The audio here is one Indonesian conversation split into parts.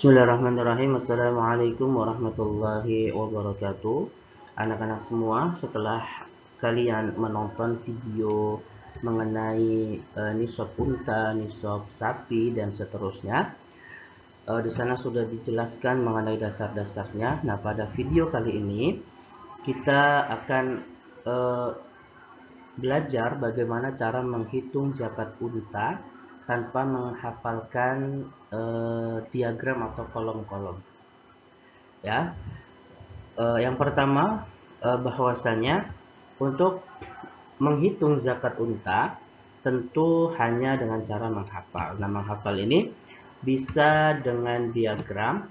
Bismillahirrahmanirrahim. Assalamualaikum warahmatullahi wabarakatuh. Anak-anak semua, setelah kalian menonton video mengenai nisab unta, nisab sapi dan seterusnya, di sana sudah dijelaskan mengenai dasar-dasarnya. Nah, pada video kali ini kita akan belajar bagaimana cara menghitung zakat unta tanpa menghafalkan diagram atau kolom-kolom. Ya, yang pertama bahwasanya untuk menghitung zakat unta tentu hanya dengan cara menghafal. Nah, menghafal ini bisa dengan diagram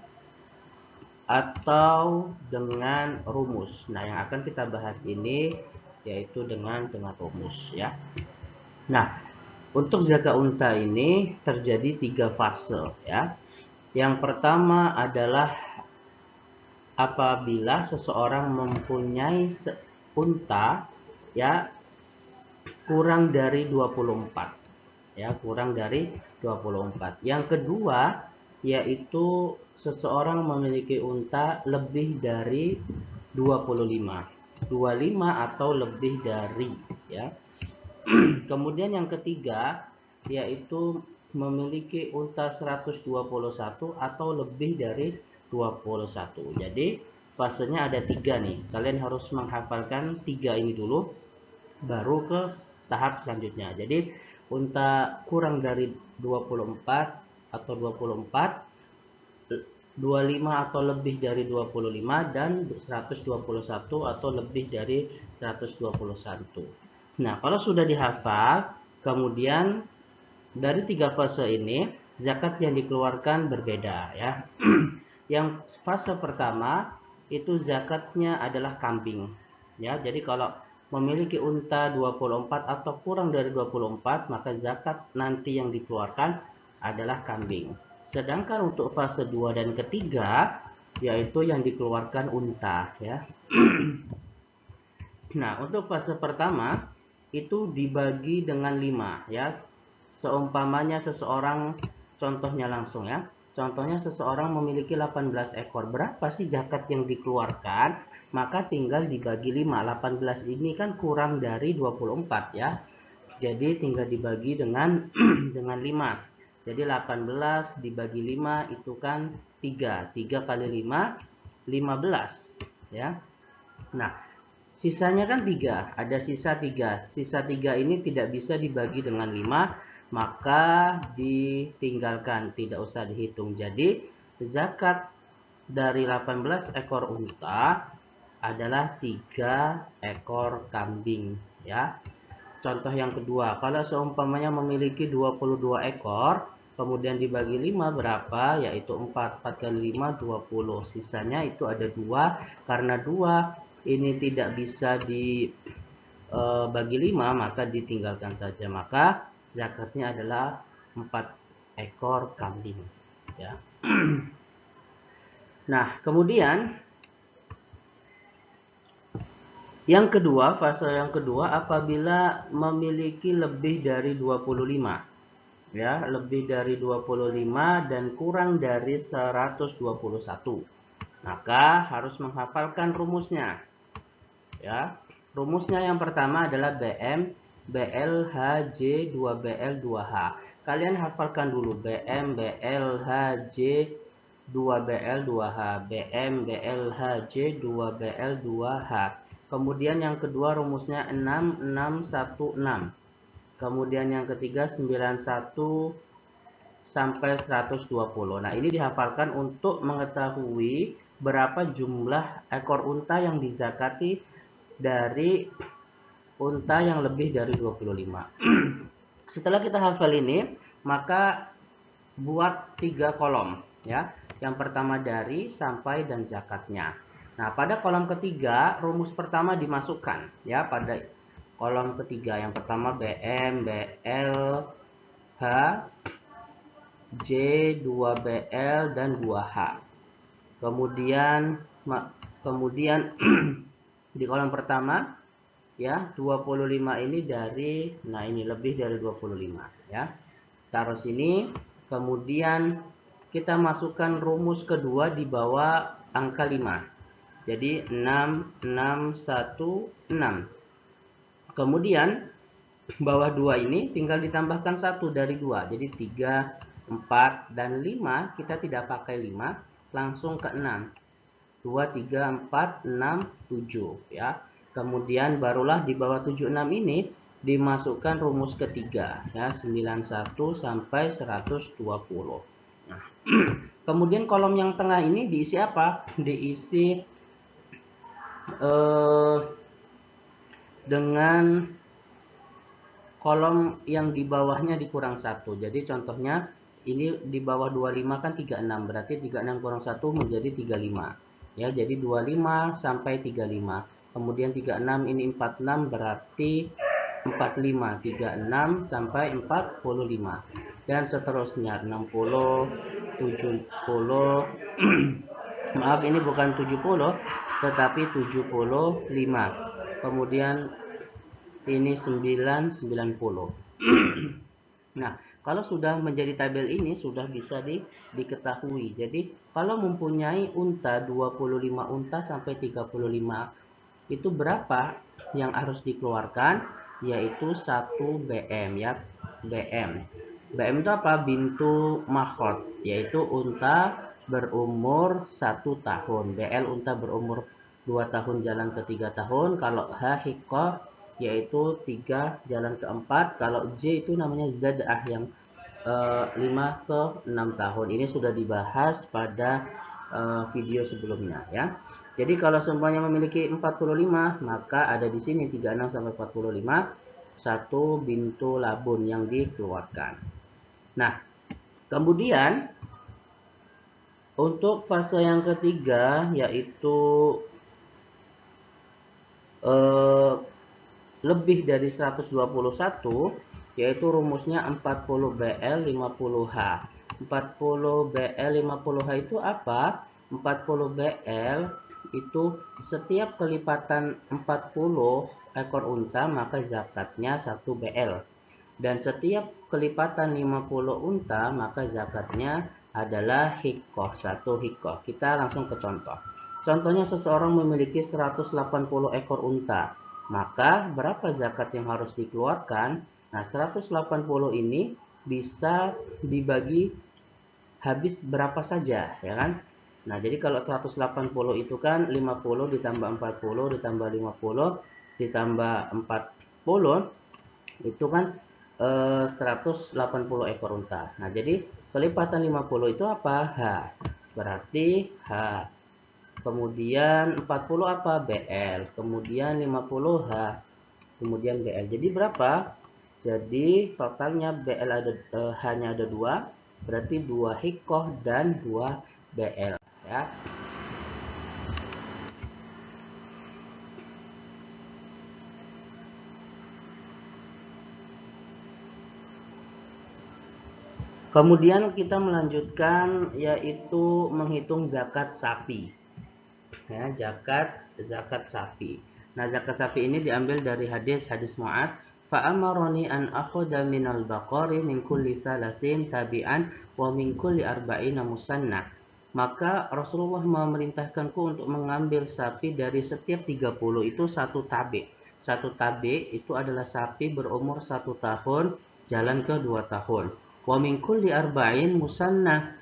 atau dengan rumus. Nah, yang akan kita bahas ini yaitu dengan rumus, ya. Nah, untuk zakat unta ini terjadi 3 fase, ya. Yang pertama adalah apabila seseorang mempunyai unta, ya, kurang dari 24, ya, kurang dari 24. Yang kedua yaitu seseorang memiliki unta lebih dari 25 atau lebih dari, ya. Kemudian yang ketiga yaitu memiliki unta 121 atau lebih dari 21. Jadi fasenya ada 3 nih. Kalian harus menghafalkan 3 ini dulu baru ke tahap selanjutnya. Jadi unta kurang dari 24 atau 24, 25 atau lebih dari 25, dan 121 atau lebih dari 121. Nah, kalau sudah dihafal, kemudian dari 3 fase ini zakat yang dikeluarkan berbeda, ya. Yang fase pertama itu zakatnya adalah kambing, ya. Jadi kalau memiliki unta 24 atau kurang dari 24, maka zakat nanti yang dikeluarkan adalah kambing. Sedangkan untuk fase 2 dan ketiga yaitu yang dikeluarkan unta, ya. Nah, untuk fase pertama itu dibagi dengan 5, ya. Seumpamanya seseorang, contohnya langsung, ya. Contohnya seseorang memiliki 18 ekor. Berapa sih zakat yang dikeluarkan? Maka tinggal dibagi 5. 18 ini kan kurang dari 24, ya. Jadi tinggal dibagi dengan dengan 5. Jadi 18 dibagi 5 itu kan 3. 3 kali 5, 15, ya. Nah, sisanya kan 3, ada sisa 3. Sisa 3 ini tidak bisa dibagi dengan 5, maka ditinggalkan, tidak usah dihitung. Jadi zakat dari 18 ekor unta adalah 3 ekor kambing, ya. Contoh yang kedua, kalau seumpamanya memiliki 22 ekor, kemudian dibagi 5 berapa? Yaitu 4. 4 kali 5, 20. Sisanya itu ada 2. Karena 2 ini tidak bisa dibagi 5, maka ditinggalkan saja. Maka zakatnya adalah 4 ekor kambing, ya. Nah, kemudian yang kedua, fase yang kedua apabila memiliki lebih dari 25, ya, lebih dari 25 dan kurang dari 121. Maka harus menghafalkan rumusnya, ya. Rumusnya yang pertama adalah BM BLHJ 2BL 2H. Kalian hafalkan dulu BM BLHJ 2BL 2H, BM BLHJ 2BL 2H. Kemudian yang kedua rumusnya 6616. Kemudian yang ketiga 91 sampai 120. Nah, ini dihafalkan untuk mengetahui berapa jumlah ekor unta yang dizakati dari unta yang lebih dari 25. Setelah kita hafal ini, maka buat 3 kolom, ya. Yang pertama dari, sampai, dan zakatnya. Nah, pada kolom ketiga rumus pertama dimasukkan, ya, pada kolom ketiga. Yang pertama BM BL H J 2BL dan 2H. Kemudian di kolom pertama, ya, 25 ini dari, nah ini lebih dari 25, ya. Taruh sini. Kemudian kita masukkan rumus kedua di bawah angka 5. Jadi 6, 6, 1, 6. Kemudian bawah 2 ini tinggal ditambahkan 1 dari 2. Jadi 3, 4, dan 5 kita tidak pakai 5, langsung ke 6. 2, 3, 4, 6, 7 ya. Kemudian barulah di bawah 7, 6 ini dimasukkan rumus ketiga ya, 91 sampai 120. Nah, kemudian kolom yang tengah ini diisi apa? Diisi dengan kolom yang di bawahnya dikurang 1. Jadi contohnya ini di bawah 25 kan 36, berarti 36 kurang 1 menjadi 35. Ya, jadi 25 sampai 35. Kemudian 36 ini 46 berarti 45, 36 sampai 45. Dan seterusnya 60, 70, maaf ini bukan 70 tetapi 75. Kemudian ini 9, 90. Nah, kalau sudah menjadi tabel ini sudah bisa diketahui. Jadi, kalau mempunyai unta 25 unta sampai 35, itu berapa yang harus dikeluarkan? Yaitu 1 BM ya. BM. BM itu apa? Bintu makhot, yaitu unta berumur 1 tahun. BL unta berumur 2 tahun jalan ke 3 tahun. Kalau H hikoh yaitu 3 jalan ke 4. Kalau J itu namanya zad'ah yang 5 ke 6 tahun. Ini sudah dibahas pada video sebelumnya ya. Jadi kalau semuanya memiliki 45, maka ada di sini 36 sampai 45, 1 bintu labun yang dikeluarkan. Nah, kemudian untuk fase yang ketiga yaitu lebih dari 121, yaitu rumusnya 40 BL 50H. 40 BL 50H itu apa? 40 BL itu setiap kelipatan 40 ekor unta maka zakatnya 1 BL. Dan setiap kelipatan 50 unta maka zakatnya adalah hikoh, 1 hikoh. Kita langsung ke contoh. Contohnya seseorang memiliki 180 ekor unta. Maka berapa zakat yang harus dikeluarkan? Nah, 180 ini bisa dibagi habis berapa saja, ya kan? Nah, jadi kalau 180 itu kan 50 ditambah 40 ditambah 50 ditambah 40 itu kan 180 ekor unta. Nah, jadi kelipatan 50 itu apa? H. Berarti H. Kemudian 40 apa? BL. Kemudian 50 H. Kemudian BL. Jadi berapa? Jadi totalnya BL ada hanya ada 2, berarti 2 hikoh dan 2 BL ya. Kemudian kita melanjutkan yaitu menghitung zakat sapi. Ya, zakat sapi. Nah, zakat sapi ini diambil dari hadis Mu'adz, fa'amaroni an akhudha minal baqari min kulli salasin tabi'an wa min kulli arba'ina musanna. Maka Rasulullah memerintahkanku untuk mengambil sapi dari setiap 30 itu satu tabi. Satu tabi itu adalah sapi berumur 1 tahun jalan ke 2 tahun. Wa min kulli arba'in musanna,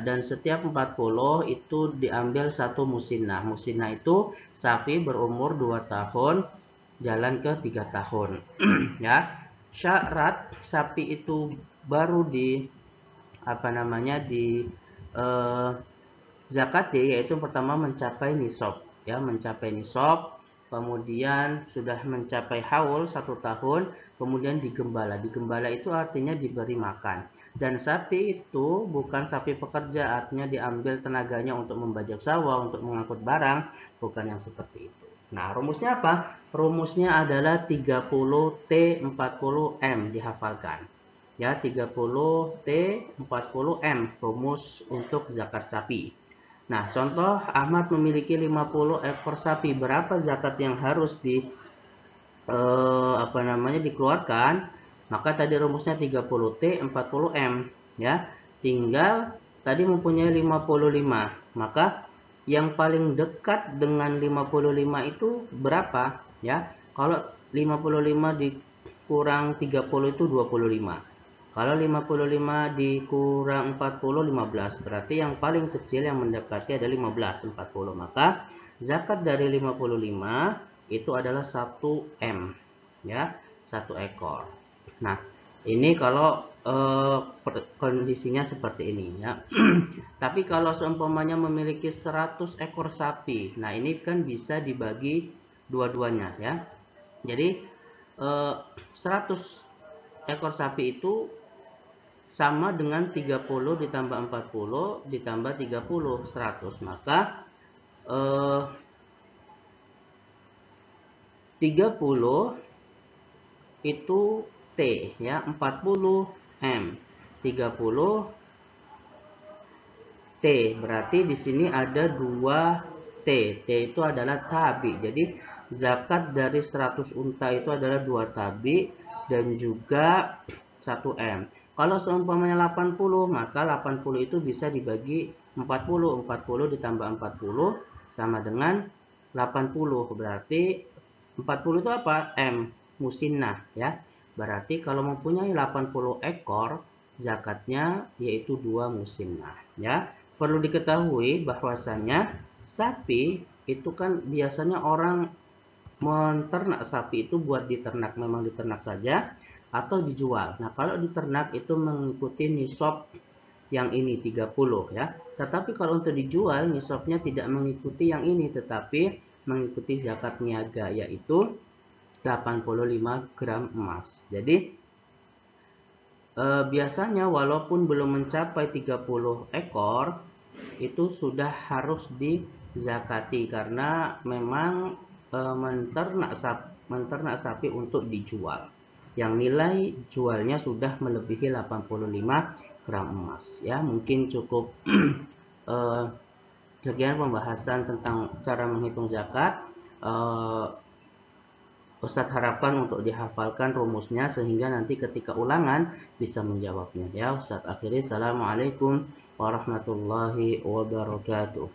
dan setiap 40 itu diambil satu musinna. Musinna itu sapi berumur 2 tahun jalan ke 3 tahun. Ya. Syarat sapi itu baru di zakat yaitu pertama mencapai nisab ya, mencapai nisab, kemudian sudah mencapai haul 1 tahun, kemudian digembala. Digembala itu artinya diberi makan. Dan sapi itu bukan sapi pekerja, artinya diambil tenaganya untuk membajak sawah, untuk mengangkut barang, bukan yang seperti itu. Nah, rumusnya apa? Rumusnya adalah 30T40M, dihafalkan. Ya, 30T40M, rumus untuk zakat sapi. Nah, contoh Ahmad memiliki 50 ekor sapi. Berapa zakat yang harus dikeluarkan? Maka tadi rumusnya 30T 40M ya. tinggal tadi mempunyai 55. Maka yang paling dekat dengan 55 itu berapa? Ya, kalau 55 dikurang 30 itu 25. Kalau 55 dikurang 40, 15. Berarti yang paling kecil yang mendekati ada 15, 40. Maka zakat dari 55 itu adalah 1 M. Ya, 1 ekor. Nah, ini kalau kondisinya seperti ini ya. Tapi kalau seumpamanya memiliki 100 ekor sapi, nah ini kan bisa dibagi dua-duanya ya. Jadi 100 ekor sapi itu sama dengan 30 ditambah 40 ditambah 30, 100. Maka 30 itu T ya, 40 M. 30 T. Berarti di sini ada 2 T. T itu adalah tabi. Jadi zakat dari 100 unta itu adalah 2 tabi dan juga 1 M. Kalau seumpamanya 80, maka 80 itu bisa dibagi 40. 40 ditambah 40 sama dengan 80. Berarti 40 itu apa? M. Musinnah ya. Berarti kalau mempunyai 80 ekor, zakatnya yaitu 2 musinnah ya. Perlu diketahui bahwasanya sapi itu kan biasanya orang menternak sapi itu buat diternak, memang diternak saja atau dijual. Nah, kalau diternak itu mengikuti nisab yang ini 30 ya. Tetapi kalau untuk dijual nisabnya tidak mengikuti yang ini tetapi mengikuti zakat niaga yaitu 85 gram emas. Jadi biasanya walaupun belum mencapai 30 ekor itu sudah harus dizakati karena memang menternak sapi untuk dijual yang nilai jualnya sudah melebihi 85 gram emas ya. Mungkin cukup sekian pembahasan tentang cara menghitung zakat. Ustadz harapkan untuk dihafalkan rumusnya sehingga nanti ketika ulangan bisa menjawabnya ya. Ustadz akhiri, assalamualaikum warahmatullahi wabarakatuh.